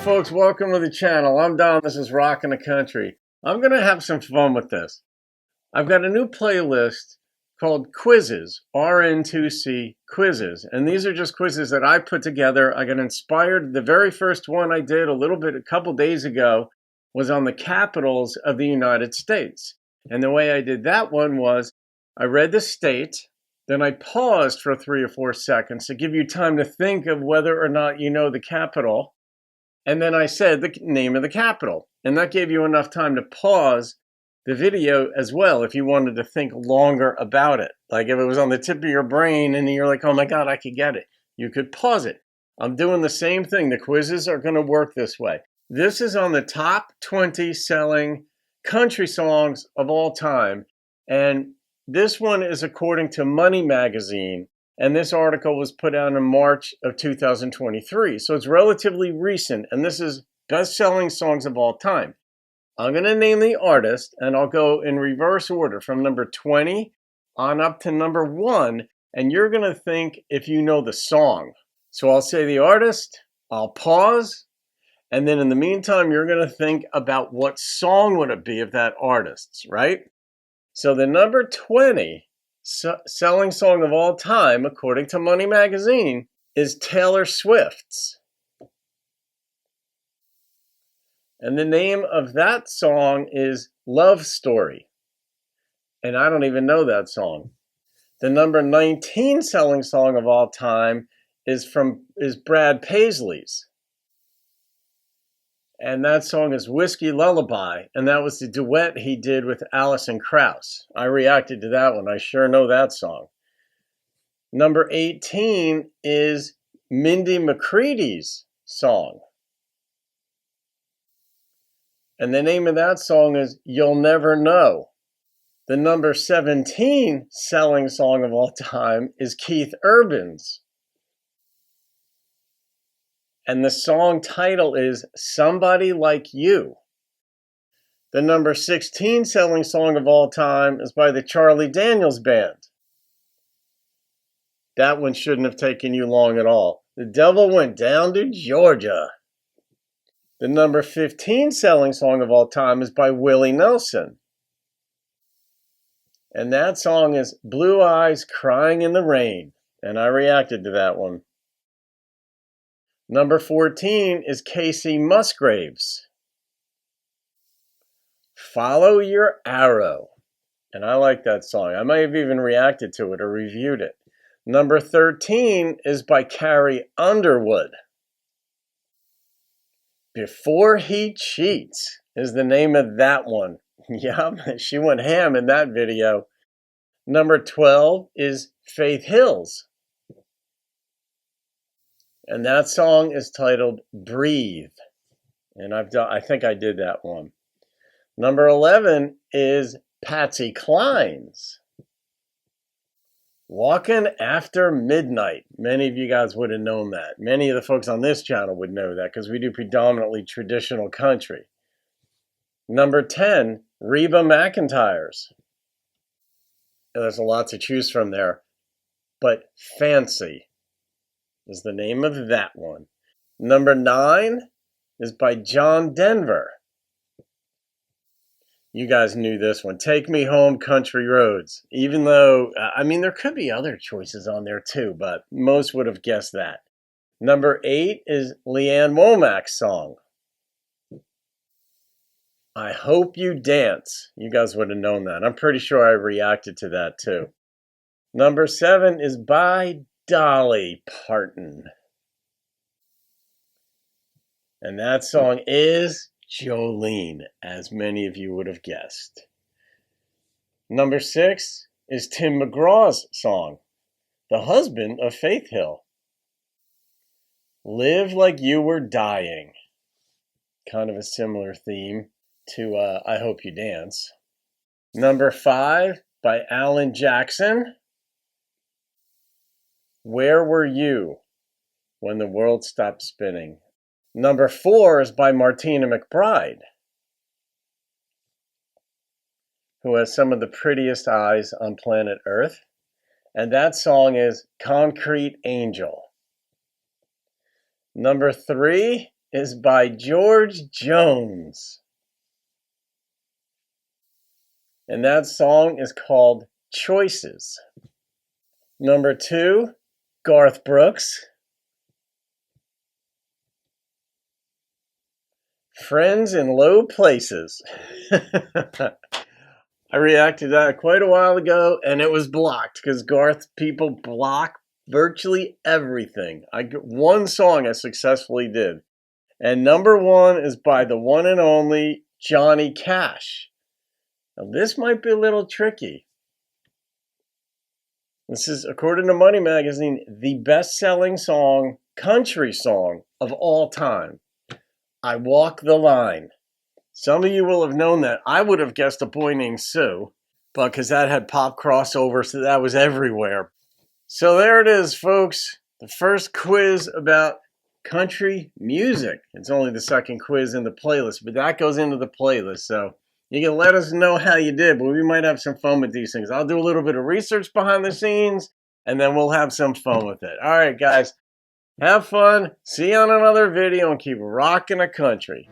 folks, welcome to the channel. I'm Don, this is Rockin' the Country. I'm gonna have some fun with this. I've got a new playlist called Quizzes, RN2C Quizzes. And these are just quizzes that I put together. I got inspired. The very first one I did a couple days ago was on the capitals of the United States. And the way I did that one was I read the state, then I paused for 3 or 4 seconds to give you time to think of whether or not you know the capital. And then I said the name of the capital. And that gave you enough time to pause the video as well if you wanted to think longer about it. Like if it was on the tip of your brain and you're like, oh my God, I could get it. You could pause it. I'm doing the same thing. The quizzes are going to work this way. This is on the top 20 selling country songs of all time. And this one is according to Money Magazine. And this article was put out in March of 2023. So it's relatively recent. And this is best-selling songs of all time. I'm going to name the artist, and I'll go in reverse order from number 20 on up to number 1. And you're going to think if you know the song. So I'll say the artist, I'll pause. And then in the meantime, you're going to think about what song would it be of that artist's, right? So the number 20 selling song of all time, according to Money Magazine, is Taylor Swift's. And the name of that song is Love Story. And I don't even know that song. The number 19 selling song of all time is Brad Paisley's. And that song is Whiskey Lullaby. And that was the duet he did with Alison Krauss. I reacted to that one. I sure know that song. Number 18 is Mindy McCready's song. And the name of that song is You'll Never Know. The number 17 selling song of all time is Keith Urban's. And the song title is Somebody Like You. The number 16 selling song of all time is by the Charlie Daniels Band. That one shouldn't have taken you long at all. The Devil Went Down to Georgia. The number 15 selling song of all time is by Willie Nelson. And that song is Blue Eyes Crying in the Rain. And I reacted to that one. Number 14 is Casey Musgraves. Follow Your Arrow. And I like that song. I might have even reacted to it or reviewed it. Number 13 is by Carrie Underwood. Before He Cheats is the name of that one. Yeah, she went ham in that video. Number 12 is Faith Hill's. And that song is titled Breathe. And I think I did that one. Number 11 is Patsy Cline's. Walking After Midnight. Many of you guys would have known that. Many of the folks on this channel would know that because we do predominantly traditional country. Number 10, Reba McEntire's. There's a lot to choose from there. But Fancy is the name of that one. Number 9 is by John Denver. You guys knew this one. Take Me Home, Country Roads. Even though, there could be other choices on there too, but most would have guessed that. Number 8 is Leanne Womack's song. I Hope You Dance. You guys would have known that. I'm pretty sure I reacted to that too. Number 7 is by Dolly Parton. And that song is Jolene, as many of you would have guessed. Number 6 is Tim McGraw's song, the husband of Faith Hill. Live Like You Were Dying. Kind of a similar theme to I Hope You Dance. Number 5 by Alan Jackson. Where Were You When the World Stopped Spinning? Number 4 is by Martina McBride, who has some of the prettiest eyes on planet Earth. And that song is Concrete Angel. Number 3 is by George Jones. And that song is called Choices. Number 2, Garth Brooks. Friends in Low Places. I reacted to that quite a while ago, and it was blocked because Garth people block virtually everything. One song I successfully did. And number 1 is by the one and only Johnny Cash. Now, this might be a little tricky. This is, according to Money Magazine, the best-selling country song of all time. I Walk the Line. Some of you will have known that. I would have guessed A Boy Named Sue, but because that had pop crossover, so that was everywhere. So there it is, folks. The first quiz about country music. It's only the second quiz in the playlist, but that goes into the playlist. So you can let us know how you did, but we might have some fun with these things. I'll do a little bit of research behind the scenes, and then we'll have some fun with it. All right, guys. Have fun. See you on another video and keep rocking the country.